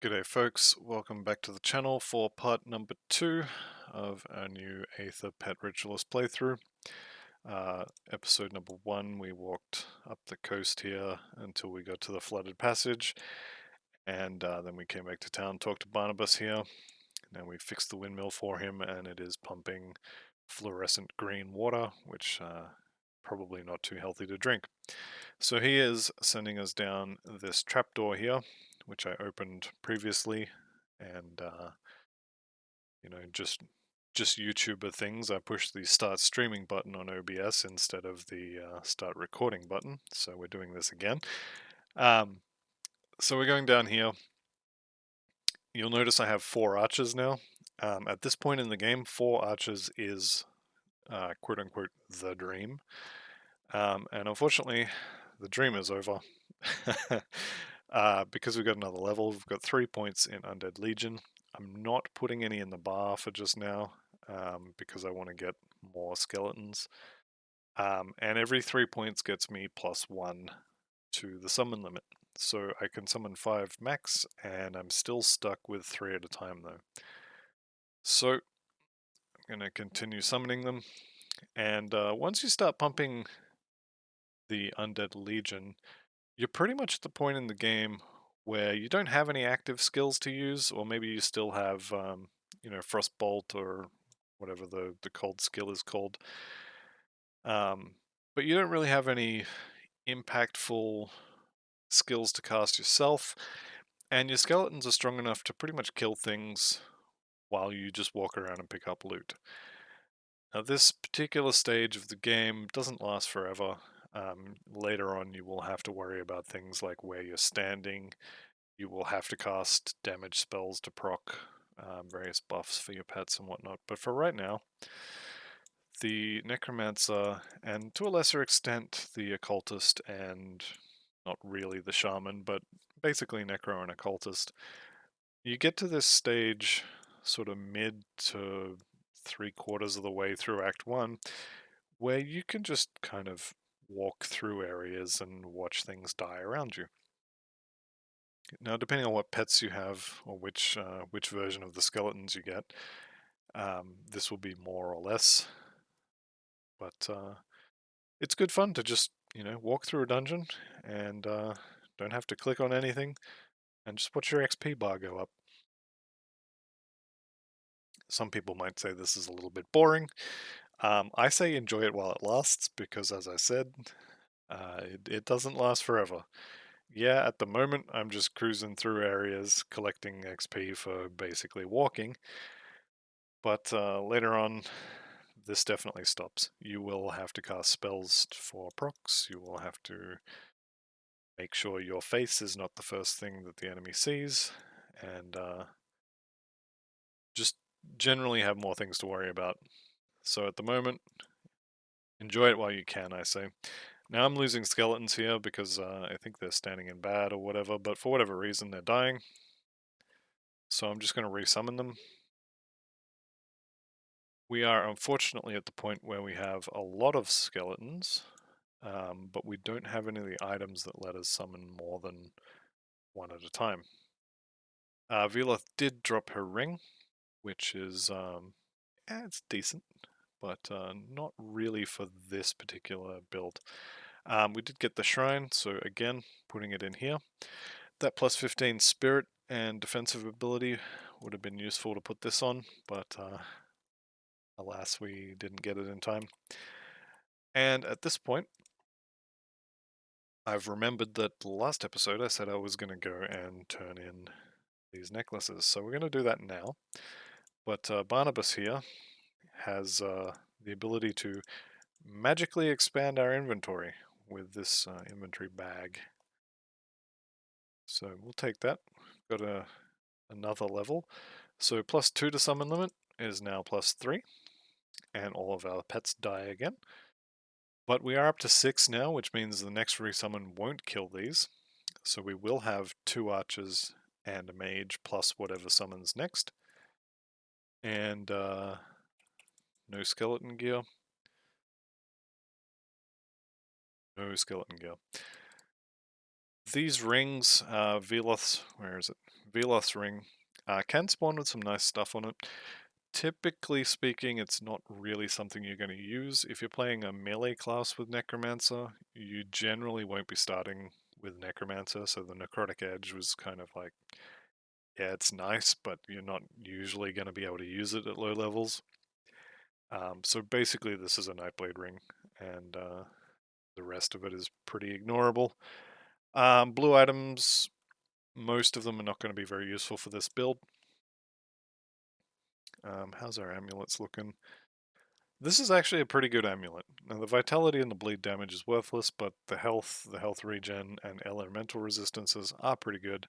G'day folks, welcome back to the channel for part number 2 of our new Aether Pet Ritualist playthrough. Episode number 1 we walked up the coast here until we got to the flooded passage, and then we came back to town, talked to Barnabas here. Now we fixed the windmill for him and it is pumping fluorescent green water, which probably not too healthy to drink. So he is sending us down this trapdoor here, which I opened previously, and just YouTuber things. I pushed the start streaming button on OBS instead of the start recording button, so we're doing this again. So we're going down here. You'll notice I have 4 archers now. At this point in the game, 4 archers is quote-unquote the dream. And unfortunately, the dream is over. Because we've got another level, we've got 3 points in Undead Legion. I'm not putting any in the bar for just now, because I want to get more skeletons. And every 3 points gets me +1 to the summon limit. So I can summon 5 max, and I'm still stuck with 3 at a time though. So I'm going to continue summoning them, and once you start pumping the Undead Legion, you're pretty much at the point in the game where you don't have any active skills to use, or maybe you still have, Frostbolt or whatever the cold skill is called. But you don't really have any impactful skills to cast yourself, and your skeletons are strong enough to pretty much kill things while you just walk around and pick up loot. Now, this particular stage of the game doesn't last forever. Later on, you will have to worry about things like where you're standing. You will have to cast damage spells to proc various buffs for your pets and whatnot. But for right now, the Necromancer, and to a lesser extent the Occultist, and not really the Shaman, but basically Necro and Occultist, you get to this stage sort of mid to 3/4 of the way through Act 1, where you can just kind of walk through areas and watch things die around you. Now, depending on what pets you have, or which version of the skeletons you get, this will be more or less. But it's good fun to just, walk through a dungeon and don't have to click on anything and just watch your XP bar go up. Some people might say this is a little bit boring. I say enjoy it while it lasts, because as I said, it doesn't last forever. Yeah, at the moment I'm just cruising through areas collecting XP for basically walking, but later on this definitely stops. You will have to cast spells for procs, you will have to make sure your face is not the first thing that the enemy sees, and just generally have more things to worry about. So at the moment, enjoy it while you can, I say. Now I'm losing skeletons here because I think they're standing in bad or whatever, but for whatever reason they're dying. So I'm just going to resummon them. We are unfortunately at the point where we have a lot of skeletons, but we don't have any of the items that let us summon more than 1 at a time. Veloth did drop her ring, which is, it's decent, but not really for this particular build. We did get the shrine, so again, putting it in here. That plus 15 spirit and defensive ability would have been useful to put this on, but alas, we didn't get it in time. And at this point, I've remembered that the last episode I said I was going to go and turn in these necklaces, so we're going to do that now. But Barnabas here has the ability to magically expand our inventory with this inventory bag. So we'll take that. Got another level. So +2 to summon limit is now +3, and all of our pets die again. But we are up to 6 now, which means the next resummon won't kill these. So we will have 2 archers and a mage plus whatever summons next. And no skeleton gear. No skeleton gear. These rings, Veloth's, where is it? Velos ring. Can spawn with some nice stuff on it. Typically speaking, it's not really something you're going to use. If you're playing a melee class with Necromancer, you generally won't be starting with Necromancer, so the Necrotic Edge was kind of like, yeah, it's nice, but you're not usually going to be able to use it at low levels. So basically this is a Nightblade ring, and the rest of it is pretty ignorable. Blue items, most of them are not going to be very useful for this build. How's our amulets looking? This is actually a pretty good amulet. Now the vitality and the bleed damage is worthless, but the health regen, and elemental resistances are pretty good.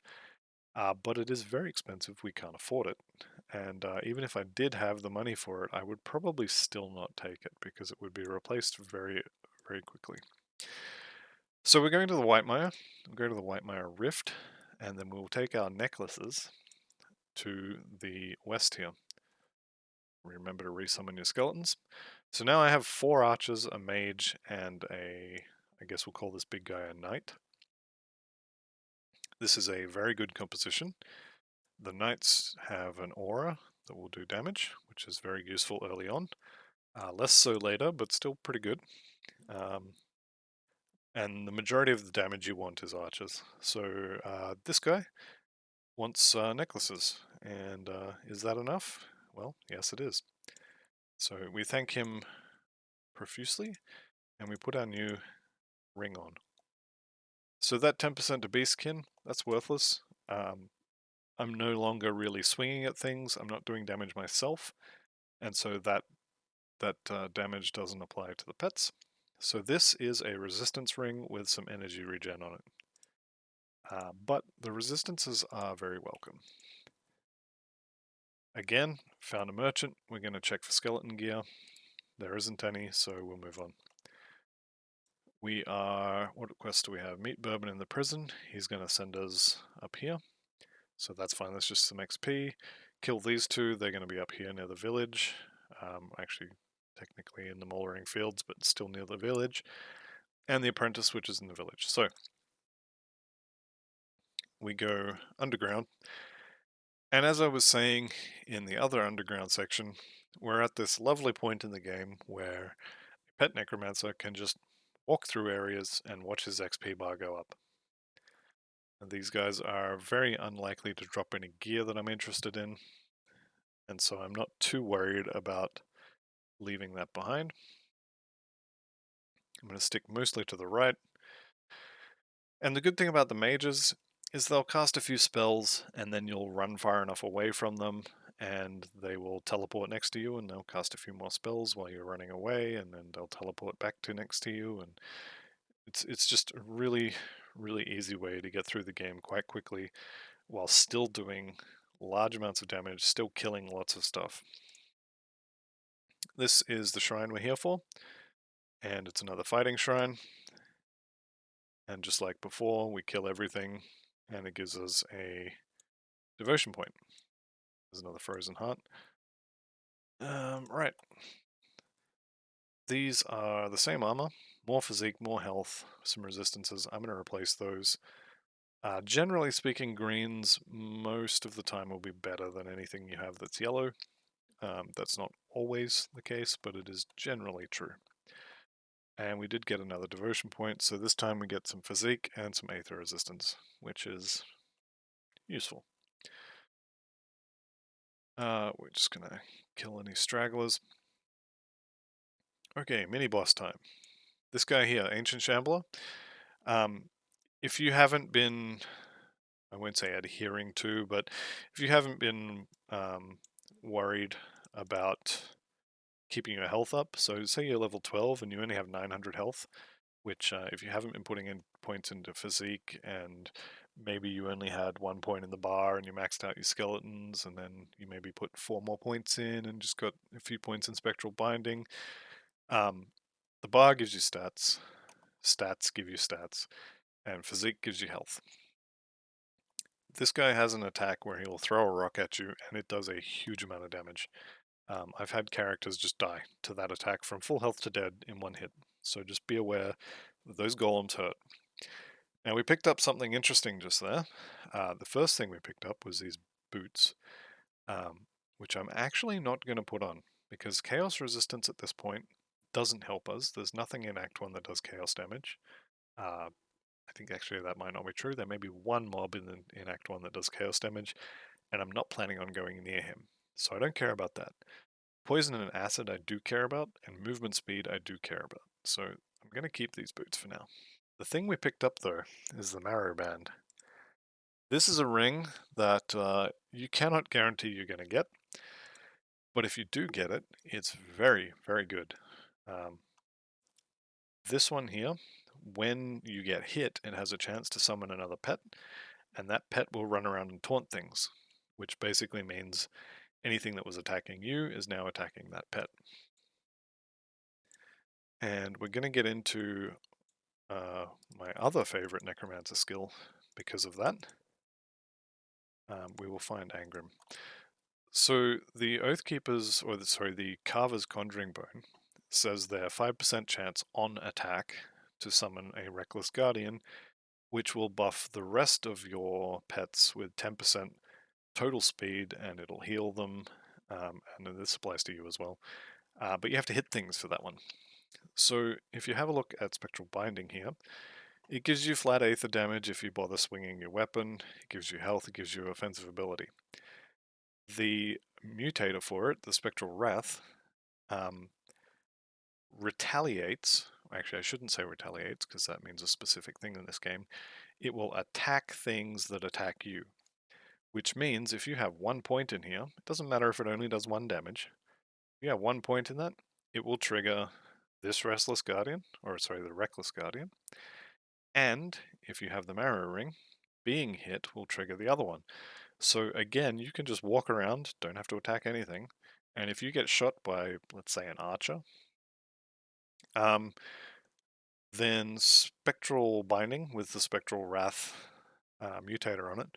But it is very expensive, we can't afford it. And even if I did have the money for it, I would probably still not take it, because it would be replaced very, very quickly. So we're going to the Whitemire, we'll go to the Whitemire Rift, and then we'll take our necklaces to the west here. Remember to resummon your skeletons. So now I have 4 archers, a mage, and I guess we'll call this big guy a knight. This is a very good composition. The knights have an aura that will do damage, which is very useful early on. Less so later, but still pretty good. And the majority of the damage you want is archers. So this guy wants necklaces. And is that enough? Well, yes it is. So we thank him profusely, and we put our new ring on. So that 10% to Beastkin, that's worthless. I'm no longer really swinging at things, I'm not doing damage myself, and so that damage doesn't apply to the pets. So this is a resistance ring with some energy regen on it. But the resistances are very welcome. Again, found a merchant, we're going to check for skeleton gear. There isn't any, so we'll move on. We are, what quest do we have? Meet Bourbon in the prison. He's going to send us up here. So that's fine, that's just some XP. Kill these two, they're going to be up here near the village. Actually, technically in the Mouldering Fields, but still near the village. And the apprentice, which is in the village. So, we go underground. And as I was saying in the other underground section, we're at this lovely point in the game where a pet necromancer can just walk through areas and watch his XP bar go up. And these guys are very unlikely to drop any gear that I'm interested in, and so I'm not too worried about leaving that behind. I'm going to stick mostly to the right. And the good thing about the mages is they'll cast a few spells, and then you'll run far enough away from them, and they will teleport next to you, and they'll cast a few more spells while you're running away, and then they'll teleport back to next to you, and it's just a really, really easy way to get through the game quite quickly while still doing large amounts of damage, still killing lots of stuff. This is the shrine we're here for, and it's another fighting shrine. And just like before, we kill everything, and it gives us a devotion point. There's another frozen heart. Right. These are the same armor, more physique, more health, some resistances. I'm going to replace those. Generally speaking, greens most of the time will be better than anything you have that's yellow. That's not always the case, but it is generally true. And we did get another devotion point, so this time we get some physique and some aether resistance, which is useful. We're just gonna kill any stragglers. Okay, mini boss time. This guy here, Ancient Shambler. If you haven't been, I won't say adhering to, but if you haven't been worried about keeping your health up, so say you're level 12 and you only have 900 health, which if you haven't been putting in points into physique, and maybe you only had 1 point in the bar and you maxed out your skeletons, and then you maybe put 4 more points in and just got a few points in spectral binding. The bar gives you stats, stats give you stats, and physique gives you health. This guy has an attack where he'll throw a rock at you and it does a huge amount of damage. I've had characters just die to that attack from full health to dead in one hit, so just be aware that those golems hurt. Now we picked up something interesting just there. The first thing we picked up was these boots, which I'm actually not going to put on because chaos resistance at this point doesn't help us. There's nothing in Act 1 that does chaos damage. I think actually that might not be true. There may be one mob in Act 1 that does chaos damage, and I'm not planning on going near him. So I don't care about that. Poison and acid I do care about, and movement speed I do care about. So I'm going to keep these boots for now. The thing we picked up though is the marrow band. This is a ring that you cannot guarantee you're going to get, but if you do get it, it's very, very good. This one here, when you get hit, it has a chance to summon another pet, and that pet will run around and taunt things, which basically means anything that was attacking you is now attacking that pet. And we're going to get into my other favorite necromancer skill because of that. We will find Angrim. So the Oathkeeper's, or the Carver's Conjuring Bone says they're 5% chance on attack to summon a Reckless Guardian, which will buff the rest of your pets with 10% total speed, and it'll heal them, and this applies to you as well. But you have to hit things for that one. So if you have a look at Spectral Binding here, it gives you flat Aether damage if you bother swinging your weapon, it gives you health, it gives you offensive ability. The mutator for it, the Spectral Wrath, retaliates. Actually, I shouldn't say retaliates because that means a specific thing in this game. It will attack things that attack you, which means if you have 1 point in here, it doesn't matter if it only does 1 damage. If you have 1 point in that, it will trigger this Restless Guardian, or sorry, the Reckless Guardian. And if you have the Marrow Ring, being hit will trigger the other one. So again, you can just walk around, don't have to attack anything, and if you get shot by, let's say, an archer, then Spectral Binding with the Spectral Wrath mutator on it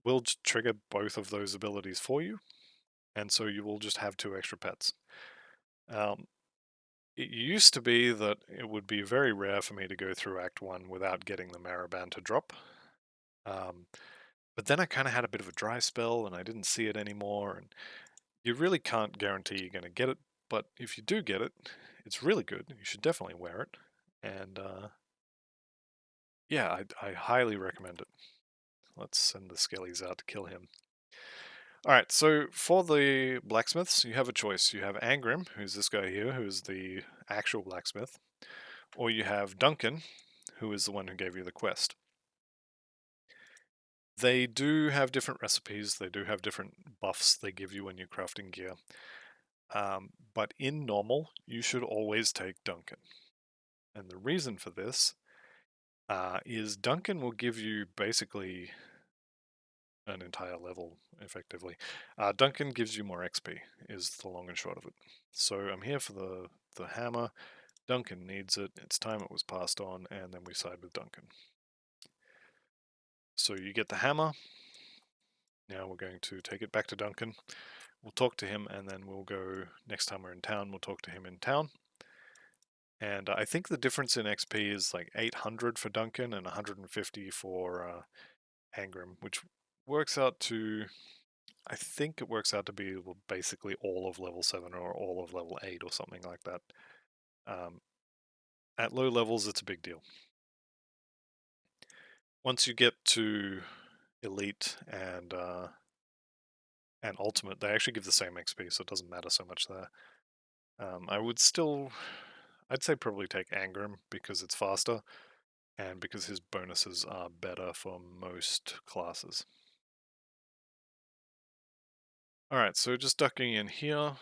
will trigger both of those abilities for you, and so you will just have 2 extra pets. It used to be that it would be very rare for me to go through Act 1 without getting the Marrowband to drop. But then I kind of had a bit of a dry spell and I didn't see it anymore, and you really can't guarantee you're going to get it, but if you do get it, it's really good. You should definitely wear it, and yeah, I highly recommend it. Let's send the Skellies out to kill him. Alright, so for the blacksmiths, you have a choice. You have Angrim, who's this guy here, who's the actual blacksmith, or you have Duncan, who is the one who gave you the quest. They do have different recipes, they do have different buffs they give you when you're crafting gear. But in normal, you should always take Duncan. And the reason for this is Duncan will give you basically an entire level, effectively. Duncan gives you more XP, is the long and short of it. So I'm here for the hammer. Duncan needs it. It's time it was passed on, and then we side with Duncan. So you get the hammer. Now we're going to take it back to Duncan. We'll talk to him, and then we'll go, next time we're in town, we'll talk to him in town. And I think the difference in XP is like 800 for Duncan and 150 for Angrim, which works out to, I think it works out to be basically all of level 7 or all of level 8 or something like that. At low levels, it's a big deal. Once you get to Elite and Ultimate, they actually give the same XP, so it doesn't matter so much there. I'd say probably take Angrim because it's faster and because his bonuses are better for most classes. Alright, so just ducking in here,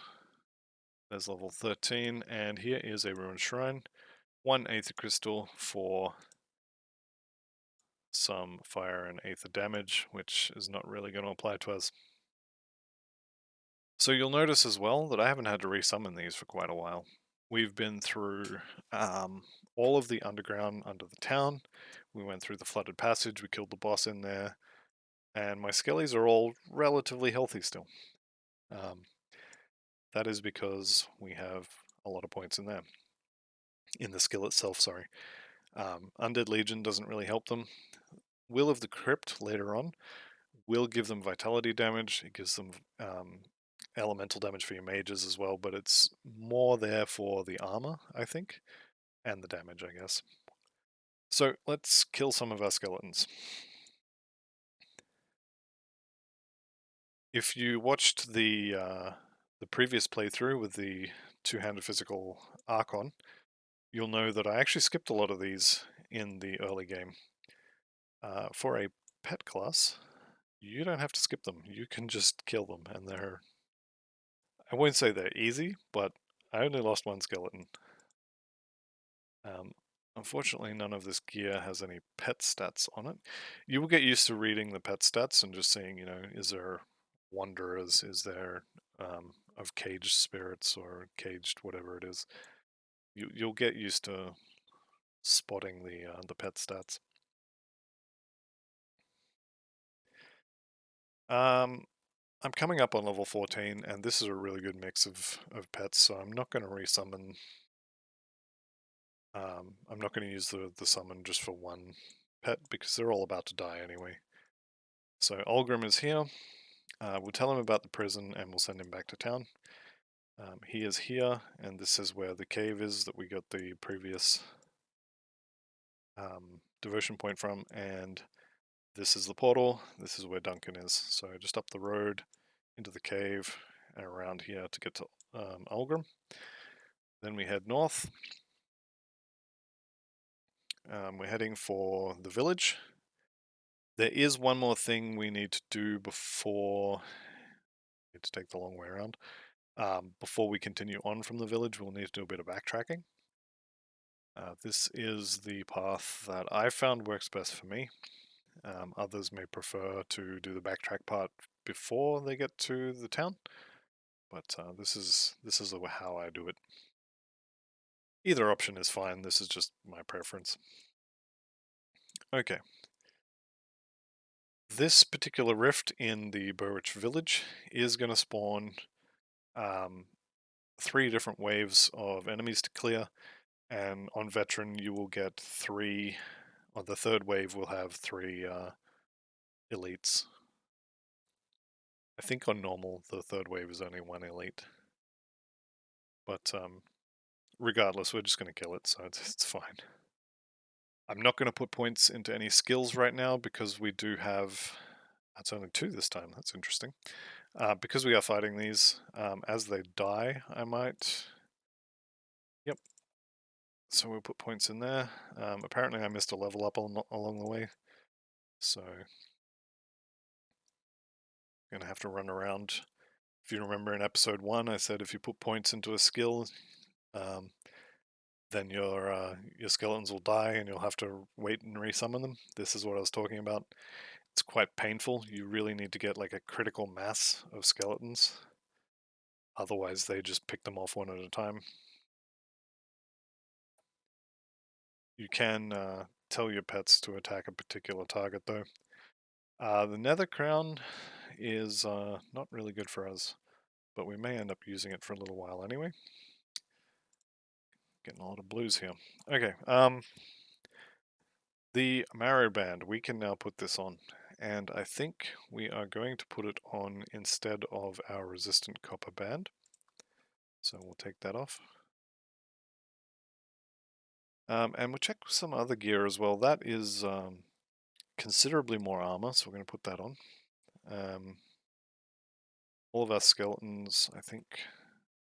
there's level 13, and here is a Ruined Shrine. 1 Aether Crystal for some fire and Aether damage, which is not really going to apply to us. So you'll notice as well that I haven't had to resummon these for quite a while. We've been through all of the underground under the town. We went through the flooded passage, we killed the boss in there, and my skellies are all relatively healthy still. That is because we have a lot of points in there. In the skill itself, sorry. Undead Legion doesn't really help them. Will of the Crypt later on will give them vitality damage. It gives them elemental damage for your mages as well, but it's more there for the armor, I think, and the damage, I guess. So let's kill some of our skeletons. If you watched the previous playthrough with the two-handed physical Archon, you'll know that I actually skipped a lot of these in the early game. For a pet class, you don't have to skip them. You can just kill them, and they're... I won't say they're easy, but I only lost one skeleton. Unfortunately, none of this gear has any pet stats on it. You will get used to reading the pet stats and just seeing, is there wanderers, is there of caged spirits or caged whatever it is. You'll get used to spotting the pet stats. I'm coming up on level 14, and this is a really good mix of pets, so I'm not going to resummon. I'm not going to use the summon just for one pet, because they're all about to die anyway. So Olgrim is here. We'll tell him about the prison, and we'll send him back to town. He is here, and this is where the cave is that we got the previous devotion point from, and this is the portal. This is where Duncan is. So just up the road into the cave and around here to get to Olgrim. Then we head north. We're heading for the village. There is one more thing we need to do before... I need to take the long way around. Before we continue on from the village, we'll need to do a bit of backtracking. This is the path that I found works best for me. Others may prefer to do the backtrack part before they get to the town, but this is how I do it. Either option is fine. This is just my preference. Okay. This particular rift in the Burwich village is going to spawn 3 different waves of enemies to clear, and on veteran you will get 3, or the third wave will have 3 elites. I think on normal the third wave is only 1 elite, but regardless, we're just going to kill it, so it's fine. I'm not going to put points into any skills right now because we do have... That's only 2 this time, that's interesting. Because we are fighting these, as they die, I might... Yep. So we'll put points in there. Apparently I missed a level up along the way, so... I'm going to have to run around. If you remember in episode 1, I said if you put points into a skill, then your skeletons will die and you'll have to wait and resummon them. This is what I was talking about. It's quite painful. You really need to get like a critical mass of skeletons. Otherwise, they just pick them off one at a time. You can tell your pets to attack a particular target though. The nether crown is not really good for us, but we may end up using it for a little while anyway. Getting a lot of blues here. Okay, the marrow band, we can now put this on, and I think we are going to put it on instead of our resistant copper band. So we'll take that off. And we'll check some other gear as well. That is considerably more armor, so we're going to put that on. All of our skeletons, I think,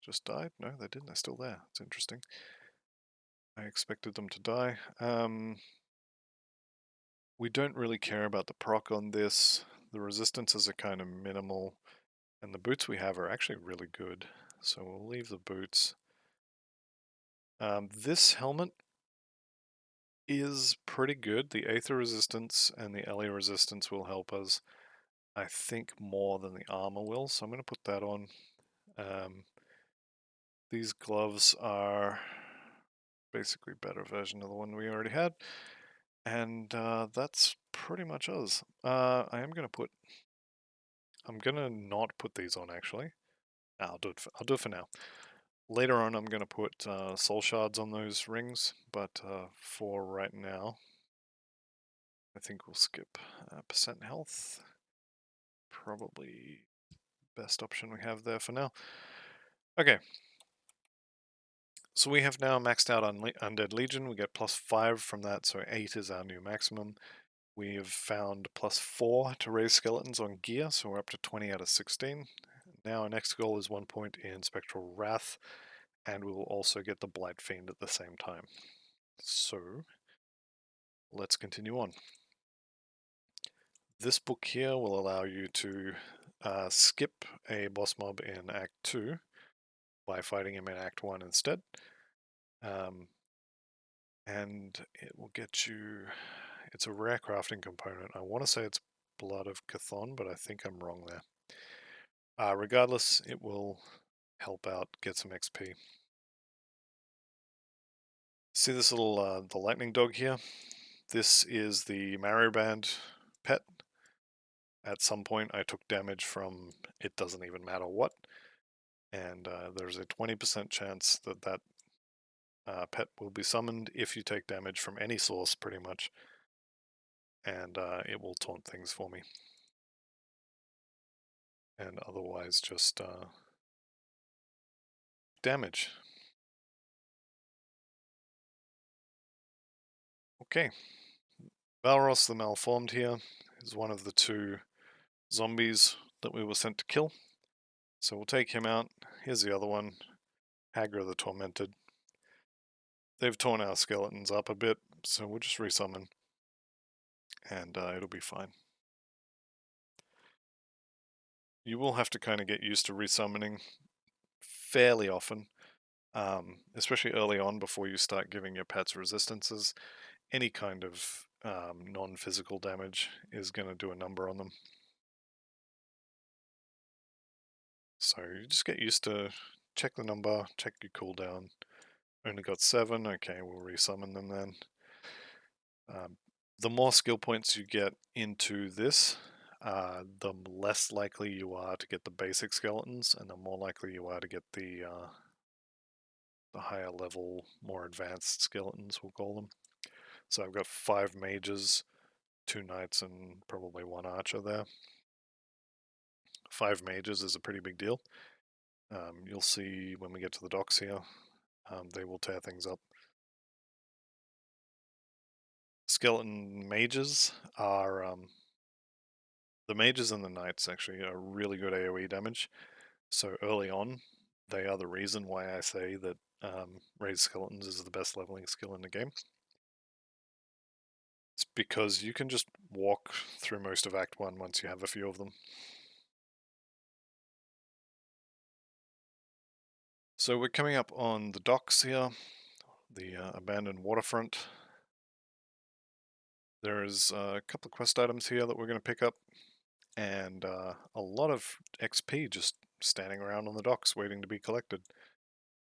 just died. No, they didn't. They're still there. It's interesting. I expected them to die. We don't really care about the proc on this. The resistances are kind of minimal, and the boots we have are actually really good. So we'll leave the boots. This helmet is pretty good. The Aether resistance and the Ele resistance will help us, I think, more than the armor will, so I'm going to put that on. These gloves are basically a better version of the one we already had, and that's pretty much us. I'm going to not put these on actually. I'll do it for now. Later on, I'm going to put soul shards on those rings, but for right now, I think we'll skip percent health. Probably best option we have there for now. Okay. So we have now maxed out on Undead Legion. We get +5 from that, so 8 is our new maximum. We've found +4 to raise skeletons on gear, so we're up to 20 out of 16. Now our next goal is 1 point in Spectral Wrath, and we will also get the Blight Fiend at the same time. So, let's continue on. This book here will allow you to skip a boss mob in Act 2 by fighting him in Act 1 instead. And it will get you... It's a rare crafting component. I want to say it's Blood of Chthon, but I think I'm wrong there. Regardless, it will help out get some XP. See this little the lightning dog here? This is the Marrowband pet. At some point I took damage from it doesn't even matter what, and there's a 20% chance that that pet will be summoned if you take damage from any source pretty much, and it will taunt things for me. And otherwise just damage. Okay. Valros the Malformed here is one of the 2 zombies that we were sent to kill. So we'll take him out. Here's the other one, Hagra the Tormented. They've torn our skeletons up a bit, so we'll just resummon, and it'll be fine. You will have to kind of get used to resummoning fairly often, especially early on before you start giving your pets resistances. Any kind of non-physical damage is going to do a number on them. So you just get used to check the number, check your cooldown. Only got 7, okay, we'll resummon them then. The more skill points you get into this, the less likely you are to get the basic skeletons, and the more likely you are to get the higher level, more advanced skeletons, we'll call them. So I've got 5 mages, 2 knights, and probably 1 archer there. 5 mages is a pretty big deal. You'll see when we get to the docks here, they will tear things up. Skeleton mages are... the mages and the knights actually are really good AoE damage. So early on, they are the reason why I say that Raised Skeletons is the best leveling skill in the game. It's because you can just walk through most of Act 1 once you have a few of them. So we're coming up on the docks here, the abandoned waterfront. There's a couple of quest items here that we're going to pick up, and a lot of XP just standing around on the docks waiting to be collected.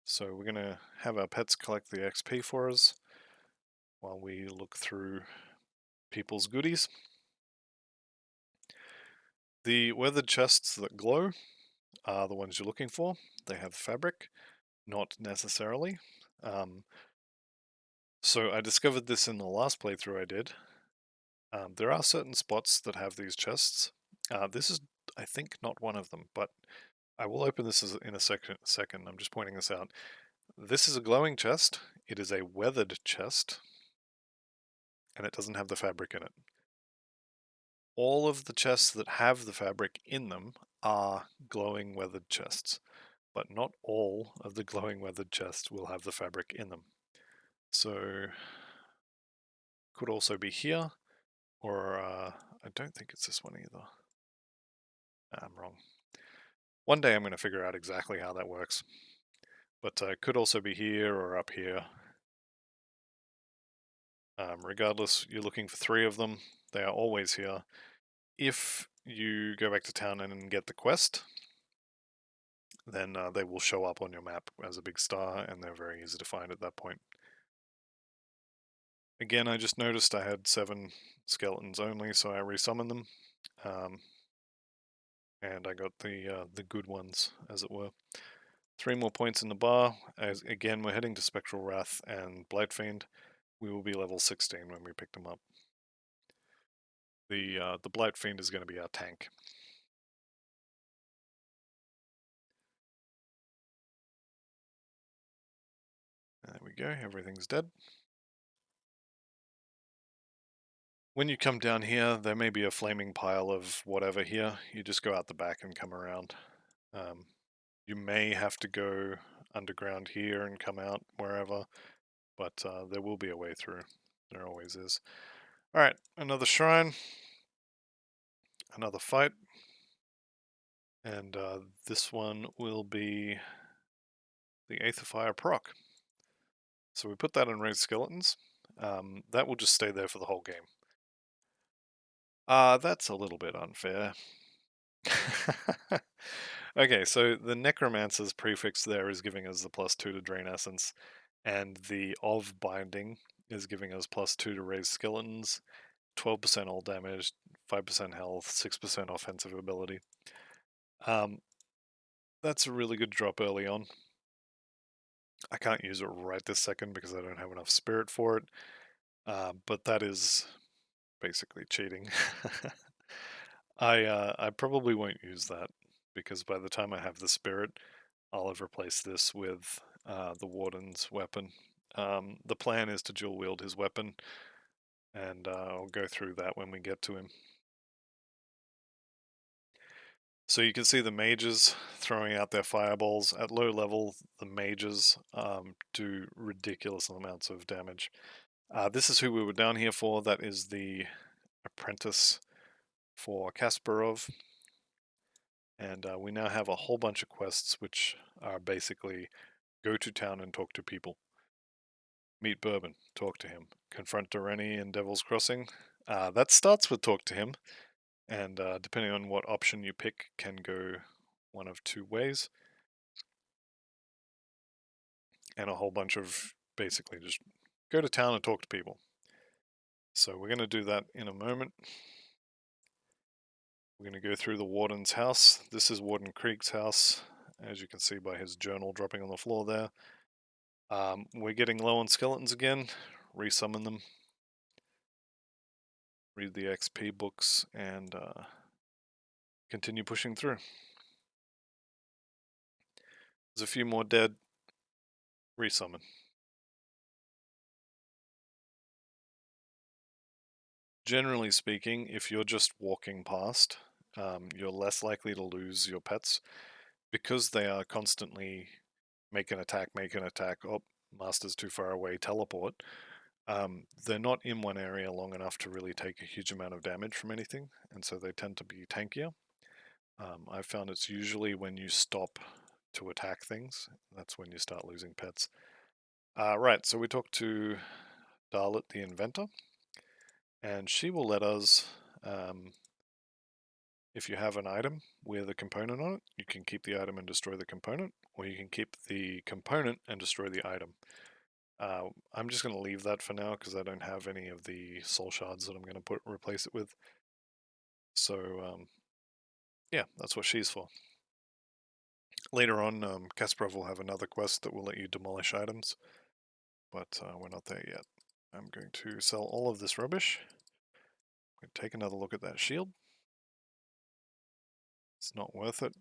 So we're going to have our pets collect the XP for us while we look through people's goodies. The weathered chests that glow are the ones you're looking for. They have fabric, not necessarily. So I discovered this in the last playthrough I did. There are certain spots that have these chests. This is, I think, not one of them, but I will open this in a second. I'm just pointing this out. This is a glowing chest. It is a weathered chest, and it doesn't have the fabric in it. All of the chests that have the fabric in them are glowing weathered chests, but not all of the glowing weathered chests will have the fabric in them. So, could also be here, or I don't think it's this one either. I'm wrong. One day I'm going to figure out exactly how that works. But could also be here or up here. Regardless, you're looking for 3 of them. They are always here. If you go back to town and get the quest, then they will show up on your map as a big star, and they're very easy to find at that point. Again, I just noticed I had 7 skeletons only, so I resummoned them. And I got the good ones, as it were. 3 more points in the bar. As again, we're heading to Spectral Wrath and Blightfiend. We will be level 16 when we pick them up. The Blightfiend is going to be our tank. There we go, everything's dead. When you come down here, there may be a flaming pile of whatever here. You just go out the back and come around. You may have to go underground here and come out wherever, but there will be a way through. There always is. Alright, another shrine. Another fight. And this one will be the Aether Fire proc. So we put that in raised skeletons. That will just stay there for the whole game. That's a little bit unfair. Okay, so the Necromancer's prefix there is giving us the +2 to drain essence, and the of binding is giving us +2 to raise skeletons, 12% all damage, 5% health, 6% offensive ability. That's a really good drop early on. I can't use it right this second because I don't have enough spirit for it, but that is basically cheating. I probably won't use that because by the time I have the spirit, I'll have replaced this with the Warden's weapon. The plan is to dual wield his weapon, and I'll go through that when we get to him. So you can see the mages throwing out their fireballs. At low level, the mages do ridiculous amounts of damage. This is who we were down here for. That is the apprentice for Kasparov. And we now have a whole bunch of quests which are basically go to town and talk to people. Meet Bourbon, talk to him. Confront Doreni in Devil's Crossing. That starts with talk to him, and depending on what option you pick, can go one of two ways. And a whole bunch of basically just go to town and talk to people. So we're going to do that in a moment. We're going to go through the Warden's house. This is Warden Krieg's house, as you can see by his journal dropping on the floor there. We're getting low on skeletons again. Resummon them. Read the XP books and continue pushing through. There's a few more dead. Resummon. Generally speaking, if you're just walking past, you're less likely to lose your pets because they are constantly make an attack, oh, master's too far away, teleport. They're not in one area long enough to really take a huge amount of damage from anything, and so they tend to be tankier. I've found it's usually when you stop to attack things, that's when you start losing pets. Right, so we talked to Darlet the Inventor, and she will let us, if you have an item with a component on it, you can keep the item and destroy the component, or you can keep the component and destroy the item. I'm just going to leave that for now because I don't have any of the soul shards that I'm going to replace it with. So yeah, that's what she's for. Later on, Kasparov will have another quest that will let you demolish items, but we're not there yet. I'm going to sell all of this rubbish. I'm going to take another look at that shield. It's not worth it.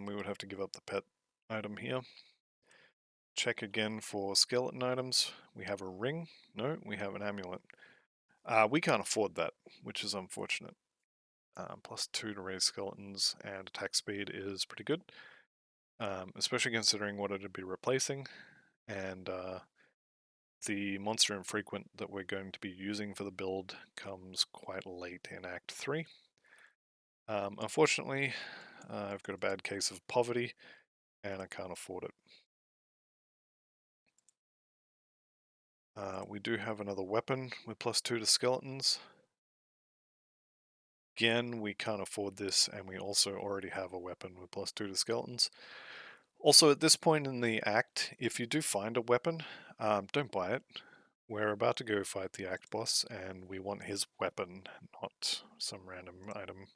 We would have to give up the pet item here. Check again for skeleton items. We have a ring. No, we have an amulet. We can't afford that, which is unfortunate. +2 to raise skeletons and attack speed is pretty good, especially considering what it'd be replacing. And the monster infrequent that we're going to be using for the build comes quite late in Act 3. Unfortunately, I've got a bad case of poverty and I can't afford it. We do have another weapon with +2 to skeletons. Again, we can't afford this, and we also already have a weapon with +2 to skeletons. Also, at this point in the act, if you do find a weapon, don't buy it. We're about to go fight the act boss, and we want his weapon, not some random item.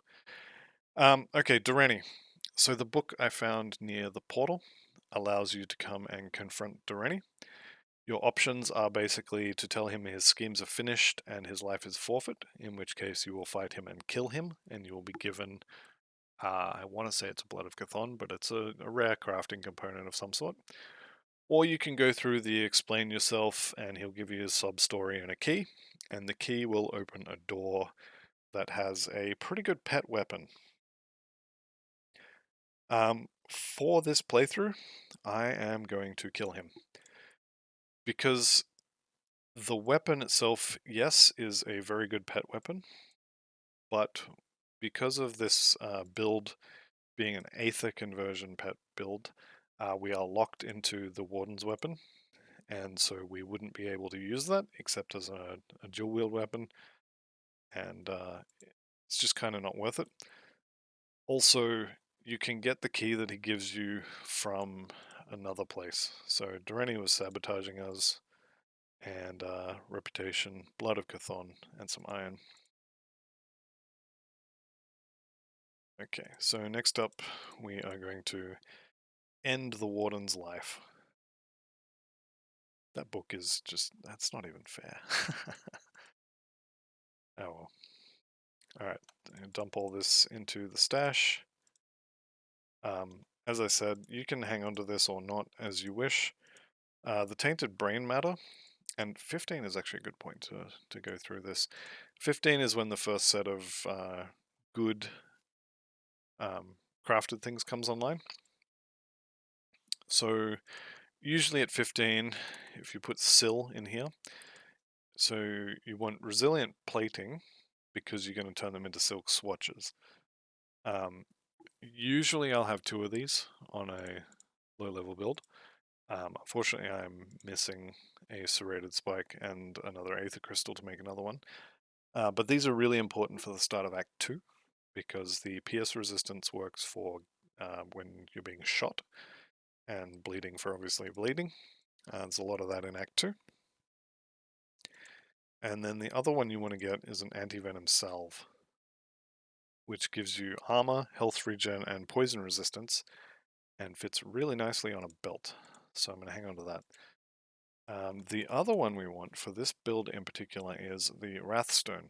Okay, Doreni. So the book I found near the portal, allows you to come and confront Durrani. Your options are basically to tell him his schemes are finished and his life is forfeit, in which case you will fight him and kill him, and you will be given, I want to say it's a Blood of Chthon, but it's a rare crafting component of some sort. Or you can go through the explain yourself, and he'll give you a sub-story and a key, and the key will open a door that has a pretty good pet weapon. For this playthrough, I am going to kill him. Because the weapon itself, yes, is a very good pet weapon, but because of this build being an Aether conversion pet build, we are locked into the Warden's weapon, and so we wouldn't be able to use that except as a dual wield weapon, and it's just kind of not worth it. Also, you can get the key that he gives you from another place. So Durrani was sabotaging us, and reputation, Blood of Chthon, and some iron. Okay, so next up we are going to end the Warden's life. That book is just, that's not even fair. Oh well. Alright, dump all this into the stash. As I said, you can hang on to this or not as you wish. The tainted brain matter, and 15 is actually a good point to go through this. 15 is when the first set of good crafted things comes online. So usually at 15, if you put sill in here, so you want resilient plating because you're going to turn them into silk swatches. Usually I'll have 2 of these on a low level build. Unfortunately I'm missing a serrated spike and another Aether crystal to make another one. But these are really important for the start of Act 2 because the PS resistance works for when you're being shot, and bleeding for obviously bleeding. There's a lot of that in Act 2. And then the other one you want to get is an anti-venom salve, which gives you armor, health regen, and poison resistance, and fits really nicely on a belt. So I'm going to hang on to that. The other one we want for this build in particular is the Wrathstone.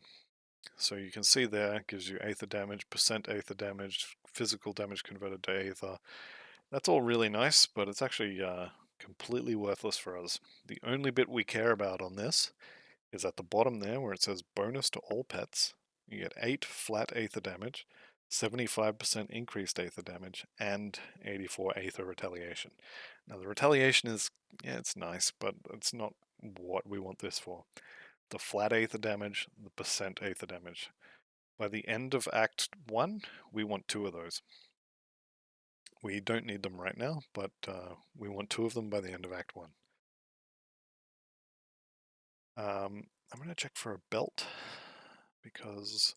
So you can see there, it gives you Aether damage, percent Aether damage, physical damage converted to Aether. That's all really nice, but it's actually completely worthless for us. The only bit we care about on this is at the bottom there where it says bonus to all pets. You get 8 flat Aether damage, 75% increased Aether damage, and 84 Aether retaliation. Now the retaliation is, yeah, it's nice, but it's not what we want this for. The flat Aether damage, the percent Aether damage. By the end of Act 1, we want 2 of those. We don't need them right now, but we want 2 of them by the end of Act 1. I'm going to check for a belt, because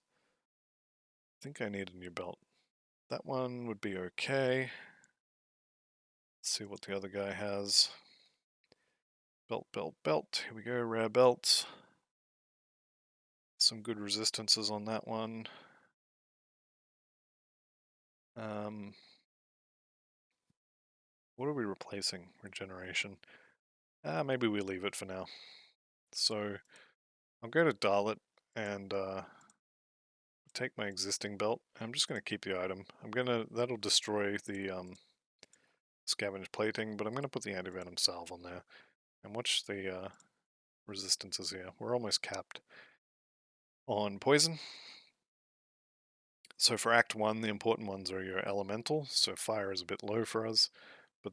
I think I need a new belt. That one would be okay. Let's see what the other guy has. Belt, belt, belt. Here we go, rare belts. Some good resistances on that one. What are we replacing? Regeneration. Maybe we leave it for now. So I'll go to Dalit and take my existing belt. I'm just going to keep the item. That'll destroy the scavenge plating, but I'm going to put the anti-venom salve on there. And watch the resistances here. We're almost capped on poison. So for Act 1, the important ones are your elemental. So fire is a bit low for us, but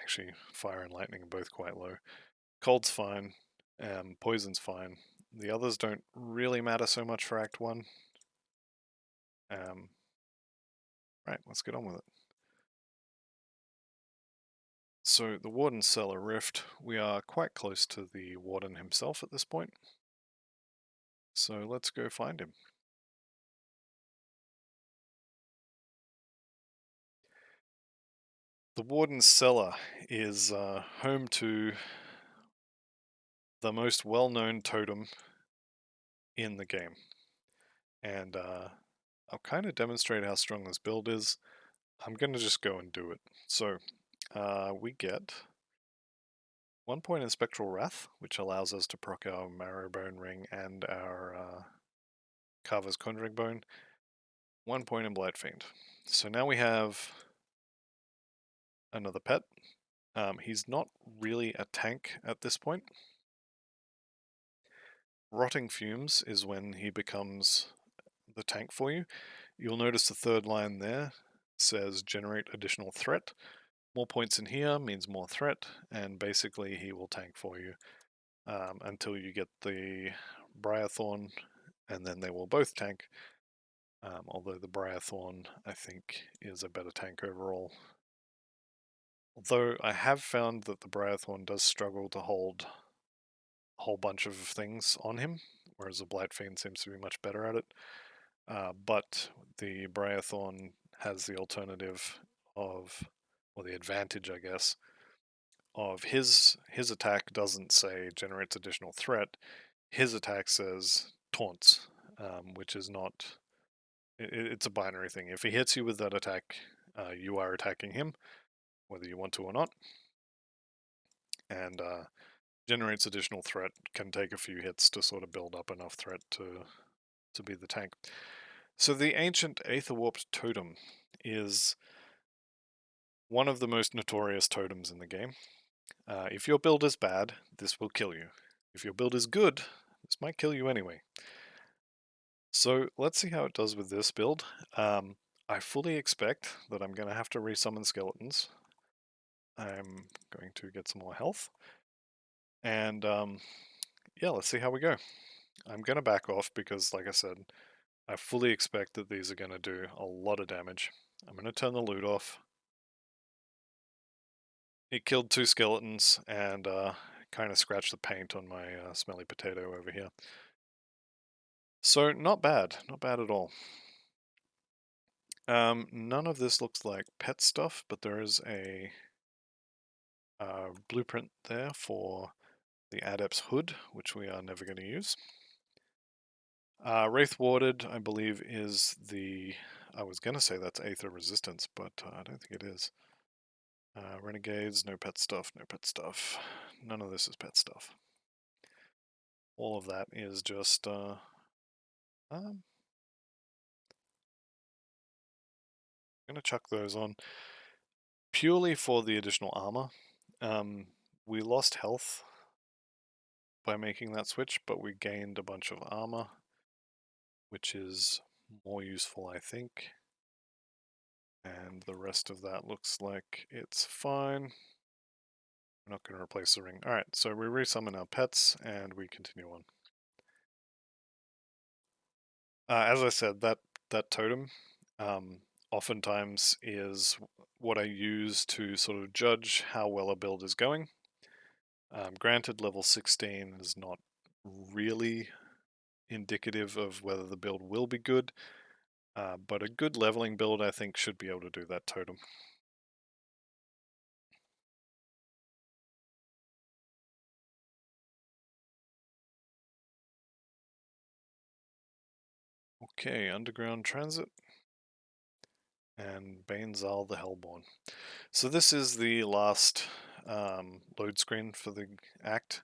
actually fire and lightning are both quite low. Cold's fine, poison's fine. The others don't really matter so much for Act 1. Right, let's get on with it. So the Warden's Cellar Rift, we are quite close to the Warden himself at this point. So let's go find him. The Warden's Cellar is home to the most well-known totem in the game. And I'll kind of demonstrate how strong this build is. I'm going to just go and do it. So we get 1 point in Spectral Wrath, which allows us to proc our Marrowbone Ring and our Carver's Conjuring Bone. 1 point in Blight Fiend. So now we have another pet. He's not really a tank at this point. Rotting Fumes is when he becomes the tank for you. You'll notice the third line there says generate additional threat. More points in here means more threat, and basically he will tank for you until you get the Briarthorn, and then they will both tank. Although the Briarthorn, I think, is a better tank overall. Although I have found that the Briarthorn does struggle to hold a whole bunch of things on him, whereas the Blight Fiend seems to be much better at it. But the Briarthorn has the alternative of, or the advantage, I guess, of his attack doesn't say generates additional threat. His attack says taunts, which is not. It's a binary thing. If he hits you with that attack, you are attacking him, whether you want to or not. And generates additional threat can take a few hits to sort of build up enough threat to be the tank. So the ancient Aether Warped Totem is one of the most notorious totems in the game. If your build is bad, this will kill you. If your build is good, this might kill you anyway. So let's see how it does with this build. I fully expect that I'm going to have to resummon skeletons. I'm going to get some more health. And yeah, let's see how we go. I'm going to back off because, like I said, I fully expect that these are going to do a lot of damage. I'm going to turn the loot off. It killed 2 skeletons and kind of scratched the paint on my smelly potato over here. So not bad at all. None of this looks like pet stuff, but there is a blueprint there for the Adept's Hood, which we are never going to use. Wraith Warded, I believe, is the... I was going to say that's Aether Resistance, but I don't think it is. Renegades, no pet stuff, no pet stuff. None of this is pet stuff. All of that is just... I'm going to chuck those on purely for the additional armor. We lost health by making that switch, but we gained a bunch of armor, which is more useful, I think. And the rest of that looks like it's fine. We're not going to replace the ring. Alright, so we resummon our pets and we continue on. As I said, that totem oftentimes is what I use to sort of judge how well a build is going. Granted, level 16 is not really indicative of whether the build will be good, but a good leveling build I think should be able to do that totem. Okay, underground transit. And Banezal the Hellborn. So this is the last load screen for the act.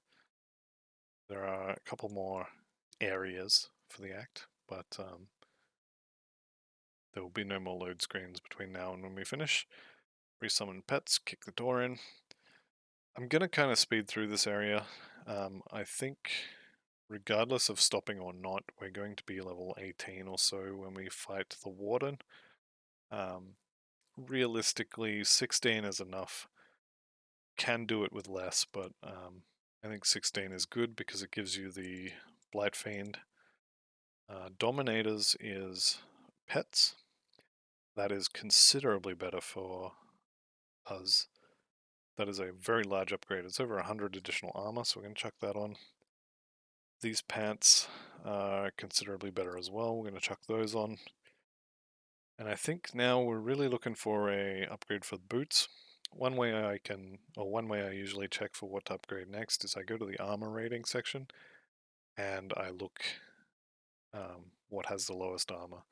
There are a couple more areas for the act, but there will be no more load screens between now and when we finish. Resummon pets, kick the door in. I'm going to kind of speed through this area. I think regardless of stopping or not, we're going to be level 18 or so when we fight the Warden. Realistically, 16 is enough. Can do it with less, but I think 16 is good because it gives you the Blight Fiend. Dominators is pets. That is considerably better for us. That is a very large upgrade. It's over 100 additional armor, so we're going to chuck that on. These pants are considerably better as well. We're going to chuck those on. And I think now we're really looking for a upgrade for the boots. One way I usually check for what to upgrade next is I go to the armor rating section and I look what has the lowest armor.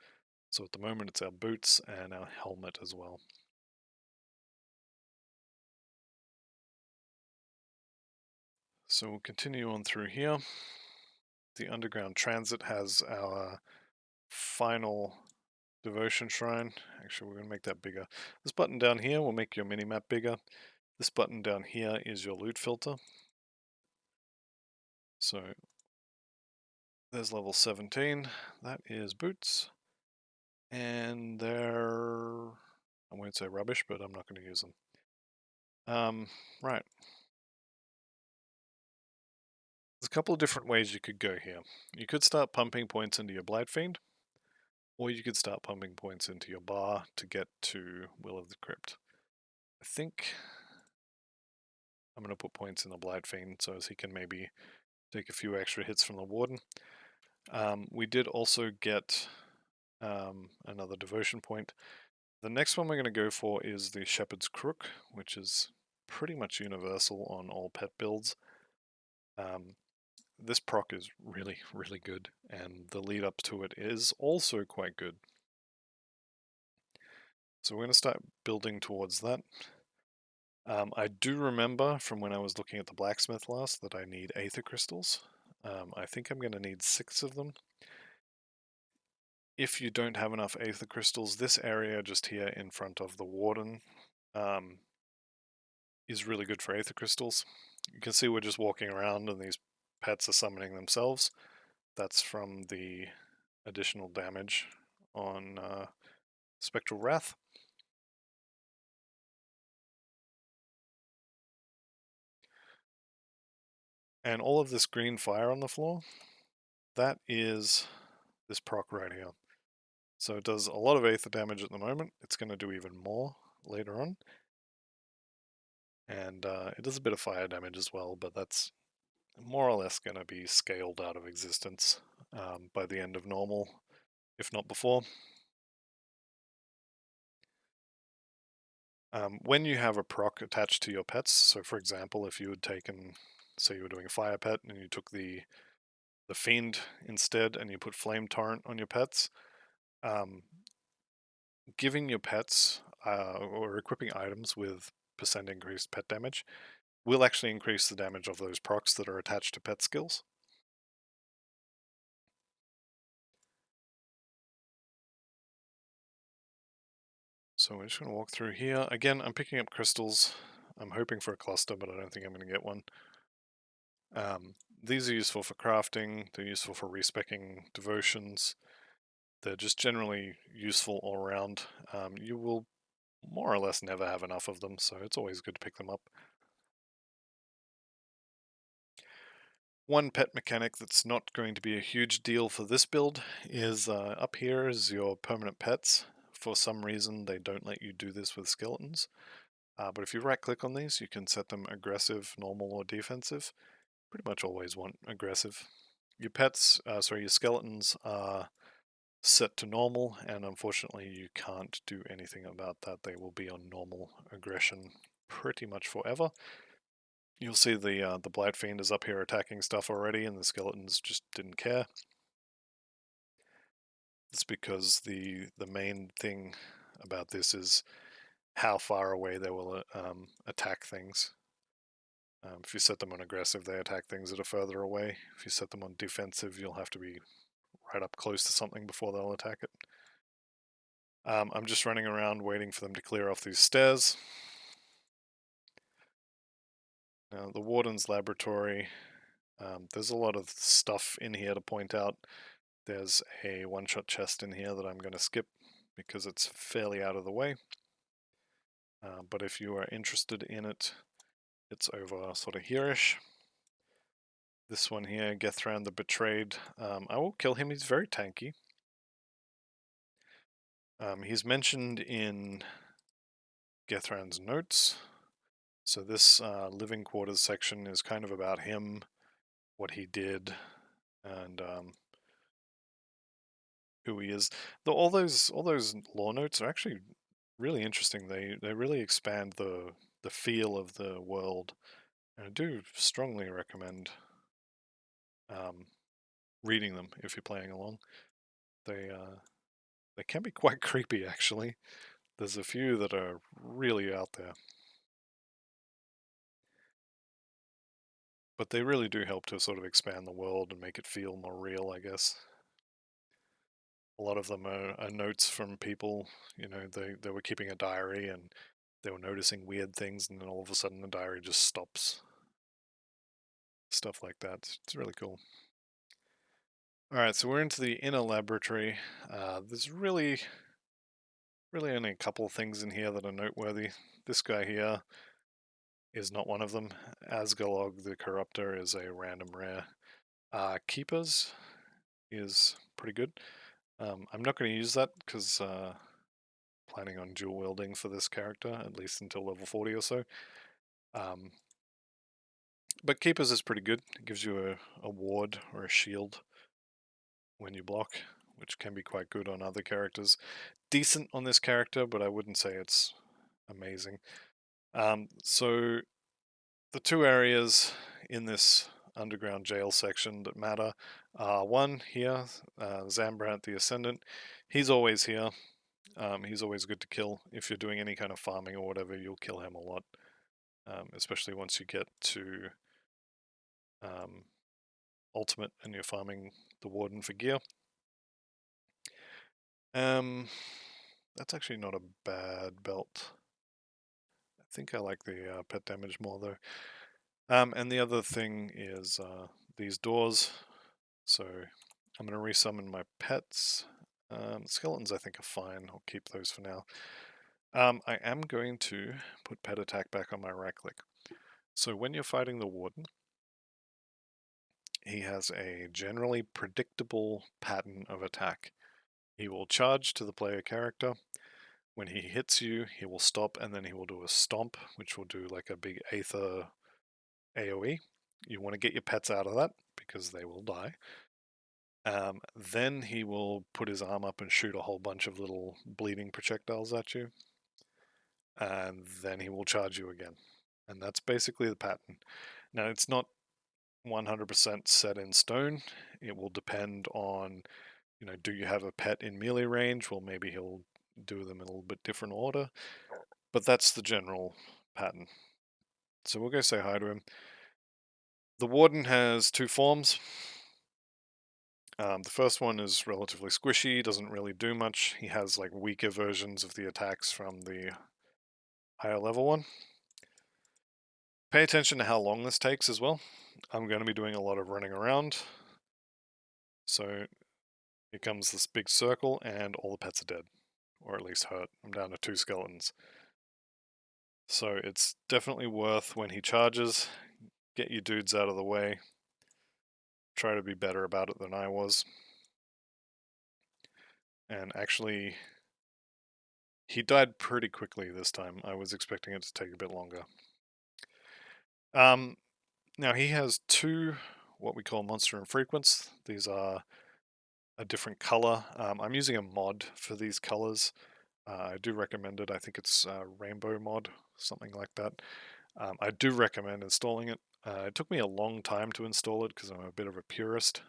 So at the moment it's our boots and our helmet as well. So we'll continue on through here. The underground transit has our final devotion shrine. Actually, we're going to make that bigger. This button down here will make your minimap bigger. This button down here is your loot filter. So there's level 17. That is boots. And they're, I won't say rubbish, but I'm not going to use them. Right. There's a couple of different ways you could go here. You could start pumping points into your Blight Fiend, or you could start pumping points into your bar to get to Will of the Crypt. I think I'm going to put points in the Blight Fiend so as he can maybe take a few extra hits from the Warden. We did also get another devotion point. The next one we're going to go for is the Shepherd's Crook, which is pretty much universal on all pet builds. This proc is really, really good, and the lead up to it is also quite good. So we're going to start building towards that. I do remember from when I was looking at the blacksmith last that I need Aether crystals. I think I'm going to need 6 of them. If you don't have enough Aether crystals, this area just here in front of the Warden is really good for Aether crystals. You can see we're just walking around and these pets are summoning themselves. That's from the additional damage on Spectral Wrath. And all of this green fire on the floor, that is this proc right here. So it does a lot of Aether damage at the moment. It's going to do even more later on. And it does a bit of fire damage as well, but that's more or less going to be scaled out of existence by the end of normal, if not before. When you have a proc attached to your pets, so for example, if you had taken, say you were doing a fire pet and you took the fiend instead and you put flame torrent on your pets, giving your pets or equipping items with percent increased pet damage will actually increase the damage of those procs that are attached to pet skills. So we're just going to walk through here. Again, I'm picking up crystals. I'm hoping for a cluster, but I don't think I'm going to get one. These are useful for crafting. They're useful for respecking devotions. They're just generally useful all around. You will more or less never have enough of them, so it's always good to pick them up. One pet mechanic that's not going to be a huge deal for this build is up here is your permanent pets. For some reason, they don't let you do this with skeletons. But if you right click on these, you can set them aggressive, normal, or defensive. Pretty much always want aggressive. Your pets, your skeletons are set to normal, and unfortunately you can't do anything about that. They will be on normal aggression pretty much forever. You'll see the Blight Fiend is up here attacking stuff already, and the skeletons just didn't care. It's because the main thing about this is how far away they will attack things. If you set them on aggressive, they attack things that are further away. If you set them on defensive, you'll have to be right up close to something before they'll attack it. I'm just running around waiting for them to clear off these stairs. Now, the Warden's laboratory, there's a lot of stuff in here to point out. There's a one-shot chest in here that I'm going to skip because it's fairly out of the way. But if you are interested in it, it's over sort of here-ish. This one here, Gethran the Betrayed. I will kill him, he's very tanky. He's mentioned in Gethran's notes. So this living quarters section is kind of about him, what he did, and who he is. All those lore notes are actually really interesting. They really expand the feel of the world, and I do strongly recommend reading them if you're playing along. They can be quite creepy actually. There's a few that are really out there. But they really do help to sort of expand the world and make it feel more real, I guess. A lot of them are notes from people, they were keeping a diary and they were noticing weird things, and then all of a sudden the diary just stops. Stuff like that. It's really cool. Alright, so we're into the inner laboratory. There's really only a couple of things in here that are noteworthy. This guy here is not one of them. Asgalog the Corruptor is a random rare. Keepers is pretty good. I'm not going to use that because planning on dual wielding for this character, at least until level 40 or so. But Keepers is pretty good. It gives you a ward or a shield when you block, which can be quite good on other characters. Decent on this character, but I wouldn't say it's amazing. So the two areas in this underground jail section that matter are one here, Zambrant the Ascendant. He's always here. He's always good to kill. If you're doing any kind of farming or whatever, you'll kill him a lot, especially once you get to Ultimate and you're farming the Warden for gear. That's actually not a bad belt. I think I like the pet damage more though. And the other thing is these doors. So I'm going to resummon my pets. Skeletons I think are fine. I'll keep those for now. I am going to put pet attack back on my right click. So when you're fighting the Warden, he has a generally predictable pattern of attack. He will charge to the player character. When he hits you, he will stop and then he will do a stomp, which will do like a big Aether AoE. You want to get your pets out of that because they will die. Then he will put his arm up and shoot a whole bunch of little bleeding projectiles at you. And then he will charge you again. And that's basically the pattern. Now, it's not 100% set in stone. It will depend on, do you have a pet in melee range? Well, maybe he'll do them in a little bit different order. But that's the general pattern. So we'll go say hi to him. The Warden has two forms. The first one is relatively squishy, doesn't really do much. He has like weaker versions of the attacks from the higher level one. Pay attention to how long this takes as well. I'm going to be doing a lot of running around. So here comes this big circle and all the pets are dead. Or at least hurt. I'm down to 2 skeletons. So it's definitely worth, when he charges, get your dudes out of the way. Try to be better about it than I was. And actually, he died pretty quickly this time. I was expecting it to take a bit longer. Now he has 2 what we call monster infrequents. These are a different color. I'm using a mod for these colors. I do recommend it. I think it's Rainbow mod, something like that. I do recommend installing it. It took me a long time to install it because I'm a bit of a purist,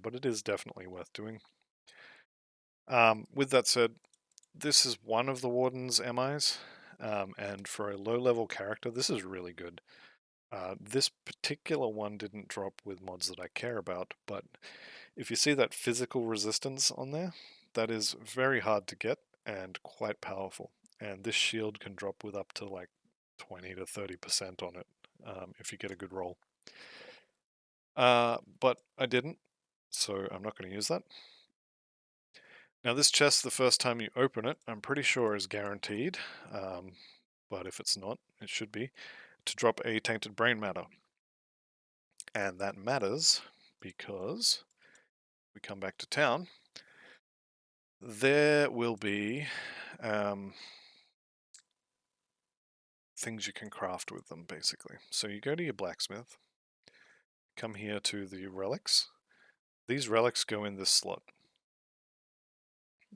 but it is definitely worth doing. With that said, this is one of the Warden's MIs, and for a low-level character, this is really good. This particular one didn't drop with mods that I care about, but if you see that physical resistance on there, that is very hard to get and quite powerful. And this shield can drop with up to like 20 to 30% on it if you get a good roll. But I didn't, so I'm not going to use that. Now this chest, the first time you open it, I'm pretty sure is guaranteed, but if it's not, it should be, to drop a tainted brain matter. And that matters because we come back to town, there will be things you can craft with them, basically. So you go to your blacksmith, come here to the relics. These relics go in this slot.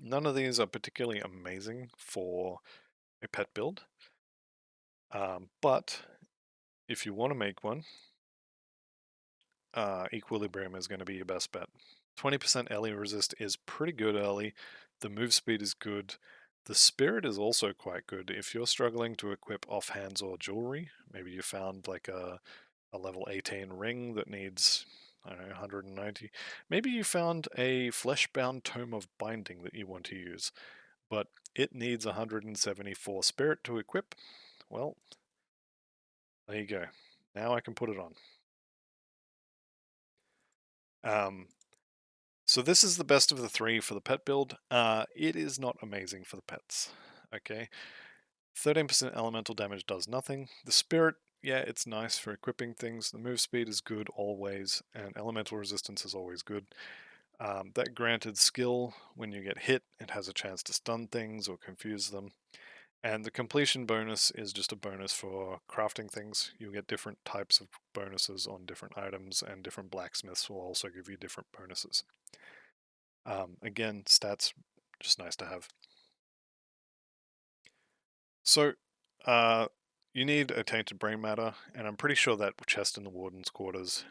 None of these are particularly amazing for a pet build, but if you want to make one, Equilibrium is going to be your best bet. 20% Ellie resist is pretty good early. The move speed is good. The spirit is also quite good. If you're struggling to equip offhands or jewelry, maybe you found like a a level 18 ring that needs, I don't know, 190. Maybe you found a flesh-bound tome of binding that you want to use, but it needs 174 spirit to equip. Well, there you go. Now I can put it on. So this is the best of the three for the pet build. It is not amazing for the pets. Okay, 13% elemental damage does nothing. The spirit, yeah, it's nice for equipping things. The move speed is good always, and elemental resistance is always good. That granted skill, when you get hit, it has a chance to stun things or confuse them. And the completion bonus is just a bonus for crafting things. You get different types of bonuses on different items, and different blacksmiths will also give you different bonuses. Again, stats, just nice to have. So, you need a tainted brain matter, and I'm pretty sure that chest in the Warden's quarters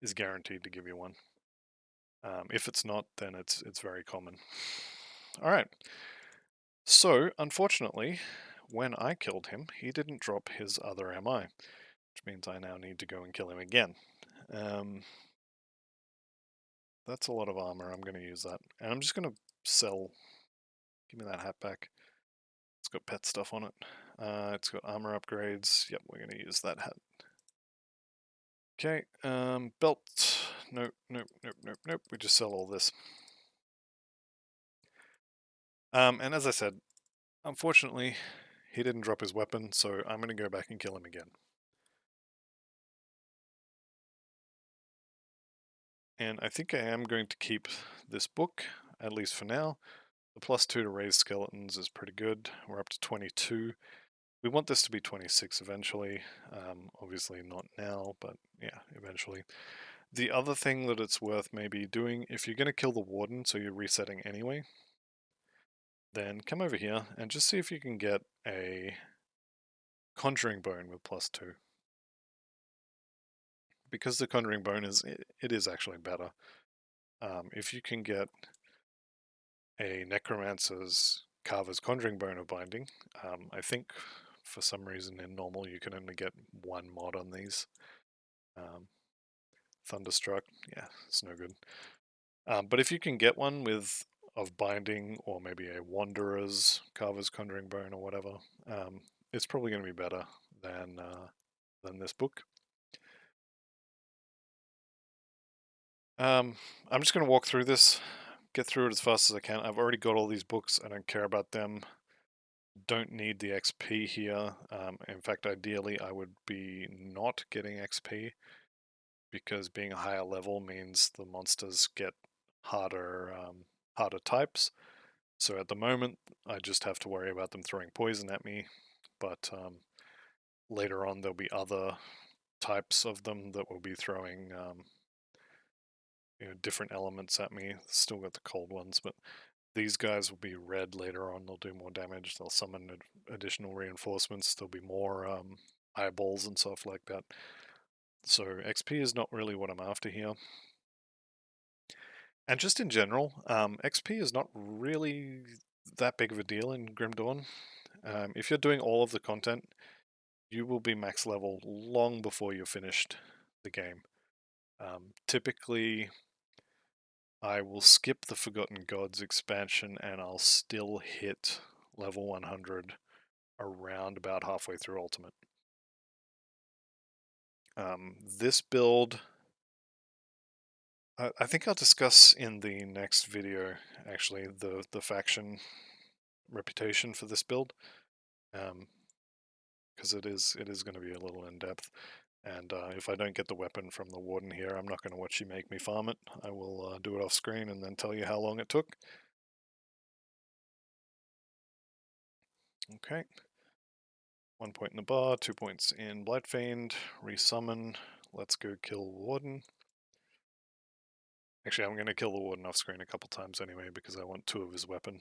is guaranteed to give you one. If it's not, then it's very common. All right. So, unfortunately, when I killed him, he didn't drop his other MI, which means I now need to go and kill him again. That's a lot of armor. I'm going to use that, and I'm just going to sell. Give me that hat back. It's got pet stuff on it. It's got armor upgrades. Yep, we're going to use that hat. Okay, belt. Nope, nope, nope, nope, nope. We just sell all this. And as I said, unfortunately, he didn't drop his weapon, so I'm going to go back and kill him again. And I think I am going to keep this book, at least for now. The +2 to raise skeletons is pretty good. We're up to 22. We want this to be 26 eventually. Obviously not now, but yeah, eventually. The other thing that it's worth maybe doing, if you're going to kill the Warden, so you're resetting anyway, then come over here and just see if you can get a Conjuring Bone with +2. Because the Conjuring Bone it is actually better. If you can get a Necromancer's Carver's Conjuring Bone of Binding, I think for some reason in normal you can only get one mod on these. Thunderstruck, yeah, it's no good. But if you can get one with of Binding, or maybe a Wanderer's Carver's Conjuring Bone or whatever, it's probably going to be better than this book. I'm just going to walk through this, get through it as fast as I can. I've already got all these books. I don't care about them. Don't need the XP here. In fact, ideally, I would be not getting XP, because being a higher level means the monsters get harder, harder types. So at the moment, I just have to worry about them throwing poison at me, but later on there'll be other types of them that will be throwing different elements at me. Still got the cold ones, but these guys will be red later on. They'll do more damage. They'll summon additional reinforcements. There'll be more eyeballs and stuff like that. So XP is not really what I'm after here. And just in general, XP is not really that big of a deal in Grim Dawn. If you're doing all of the content, you will be max level long before you're finished the game. Typically, I will skip the Forgotten Gods expansion and I'll still hit level 100 around about halfway through Ultimate. This build, I think I'll discuss in the next video, actually, the faction reputation for this build, because it is going to be a little in depth. And if I don't get the weapon from the Warden here, I'm not going to watch you make me farm it. I will do it off screen and then tell you how long it took. Okay. 1 point in the bar, 2 points in Blightfiend, resummon. Let's go kill Warden. Actually, I'm going to kill the Warden off screen a couple times anyway, because I want 2 of his weapon.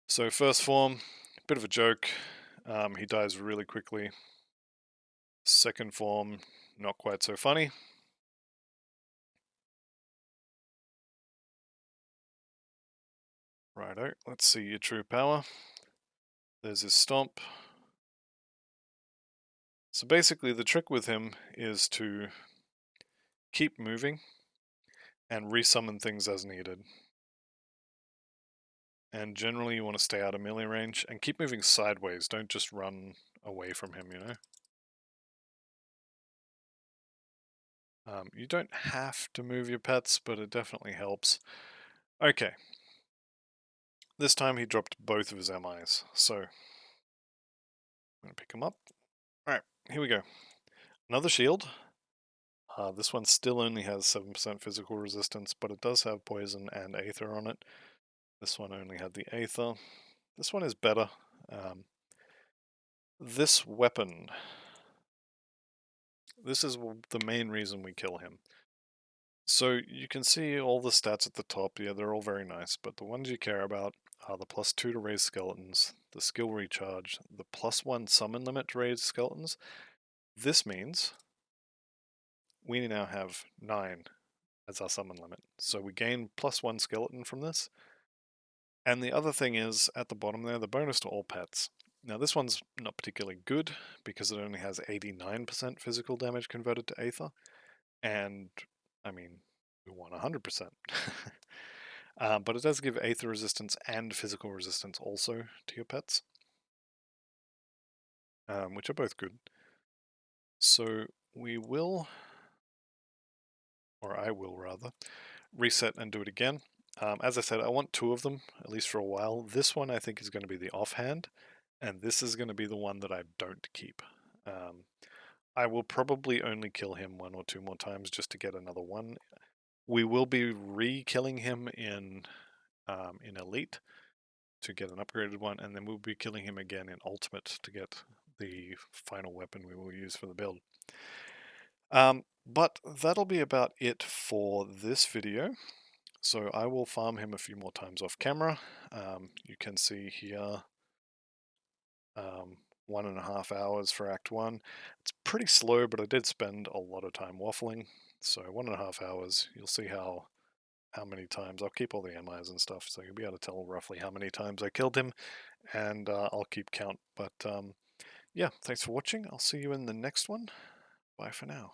So first form, bit of a joke. He dies really quickly. Second form, not quite so funny. Righto, let's see your true power. There's his stomp. So basically the trick with him is to keep moving and resummon things as needed. And generally you want to stay out of melee range and keep moving sideways, don't just run away from him, you know? You don't have to move your pets, but it definitely helps. Okay. This time he dropped both of his MIs, so I'm going to pick him up. Alright, here we go. Another shield. This one still only has 7% physical resistance, but it does have poison and Aether on it. This one only had the Aether. This one is better. This weapon. This is the main reason we kill him. So you can see all the stats at the top. Yeah, they're all very nice, but the ones you care about are the +2 to raise skeletons, the skill recharge, the +1 summon limit to raise skeletons. This means we now have 9 as our summon limit. So we gain +1 skeleton from this. And the other thing is, at the bottom there, the bonus to all pets. Now this one's not particularly good, because it only has 89% physical damage converted to Aether. And, I mean, we want 100%. But it does give Aether resistance and physical resistance also to your pets. Which are both good. So we will, or I will rather, reset and do it again. As I said, I want 2 of them, at least for a while. This one I think is going to be the offhand, and this is going to be the one that I don't keep. I will probably only kill him 1 or 2 more times just to get another one. We will be re-killing him in Elite to get an upgraded one, and then we'll be killing him again in Ultimate to get the final weapon we will use for the build. But that'll be about it for this video. So I will farm him a few more times off camera. You can see here 1.5 hours for Act 1. It's pretty slow, but I did spend a lot of time waffling. So 1.5 hours, you'll see how many times. I'll keep all the MIs and stuff, so you'll be able to tell roughly how many times I killed him, and I'll keep count. But yeah, thanks for watching. I'll see you in the next one. Bye for now.